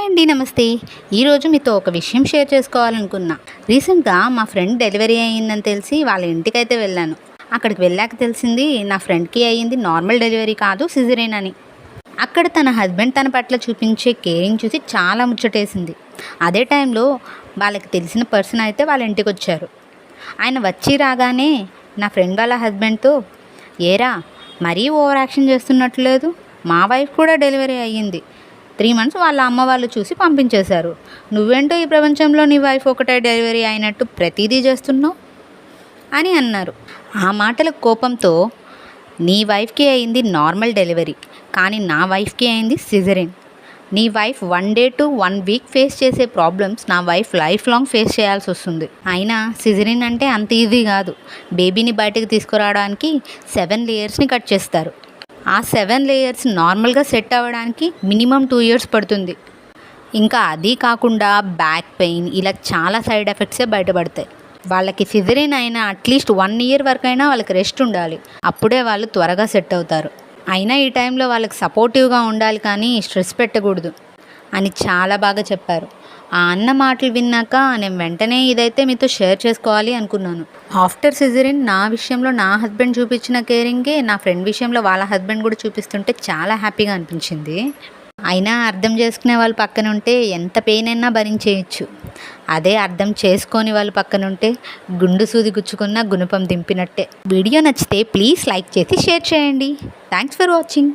అండి, నమస్తే. ఈరోజు మీతో ఒక విషయం షేర్ చేసుకోవాలనుకున్నా. రీసెంట్గా మా ఫ్రెండ్ డెలివరీ అయ్యిందని తెలిసి వాళ్ళ ఇంటికైతే వెళ్ళాను. అక్కడికి వెళ్ళాక తెలిసింది నా ఫ్రెండ్కి అయ్యింది నార్మల్ డెలివరీ కాదు, సిజరేన్ అని. అక్కడ తన హస్బెండ్ తన పట్ల చూపించే కేరింగ్ చూసి చాలా ముచ్చటేసింది. అదే టైంలో వాళ్ళకి తెలిసిన పర్సన్ అయితే వాళ్ళ ఇంటికి వచ్చారు. ఆయన వచ్చి రాగానే నా ఫ్రెండ్ వాళ్ళ హస్బెండ్తో, ఏరా మరీ ఓవర్ యాక్షన్ చేస్తున్నట్లేదు, మా వైఫ్ కూడా డెలివరీ అయ్యింది, 3 months వాళ్ళ అమ్మ వాళ్ళు చూసి పంపించేశారు, నువ్వేంటో ఈ ప్రపంచంలో నీ వైఫ్ ఒకటే డెలివరీ అయినట్టు ప్రతిదీ చేస్తున్నావు అని అన్నారు. ఆ మాటల కోపంతో, నీ వైఫ్కి అయింది నార్మల్ డెలివరీ, కానీ నా వైఫ్కి అయింది సిజరిన్. నీ wife 1 day to 1 week face చేసే ప్రాబ్లమ్స్ నా వైఫ్ లైఫ్ లాంగ్ ఫేస్ చేయాల్సి వస్తుంది. అయినా సిజరిన్ అంటే అంత ఈజీ కాదు. బేబీని బయటకు తీసుకురావడానికి 7 layers కట్ చేస్తారు. ఆ 7 layers నార్మల్గా సెట్ అవ్వడానికి మినిమం 2 years పడుతుంది. ఇంకా అది కాకుండా బ్యాక్ పెయిన్, ఇలా చాలా సైడ్ ఎఫెక్ట్సే బయటపడతాయి. వాళ్ళకి సిజరిన్ అయినా అట్లీస్ట్ 1 year వరకైనా వాళ్ళకి రెస్ట్ ఉండాలి. అప్పుడే వాళ్ళు త్వరగా సెట్ అవుతారు. అయినా ఈ టైంలో వాళ్ళకి సపోర్టివ్గా ఉండాలి, కానీ స్ట్రెస్ పెట్టకూడదు అని చాలా బాగా చెప్పారు. ఆ అన్న మాటలు విన్నాక నేను వెంటనే ఇదైతే మీతో షేర్ చేసుకోవాలి అనుకున్నాను. ఆఫ్టర్ సిజరిన్ నా విషయంలో నా హస్బెండ్ చూపించిన కేరింగే నా ఫ్రెండ్ విషయంలో వాళ్ళ హస్బెండ్ కూడా చూపిస్తుంటే చాలా హ్యాపీగా అనిపించింది. అయినా అర్థం చేసుకునే వాళ్ళు పక్కన ఉంటే ఎంత పెయిన్ అయినా భరించేయచ్చు. అదే అర్థం చేసుకొని వాళ్ళు పక్కన ఉంటే గుండు సూది గుచ్చుకున్న గుణపం దింపినట్టే. వీడియో నచ్చితే ప్లీజ్ లైక్ చేసి షేర్ చేయండి. Thanks for watching.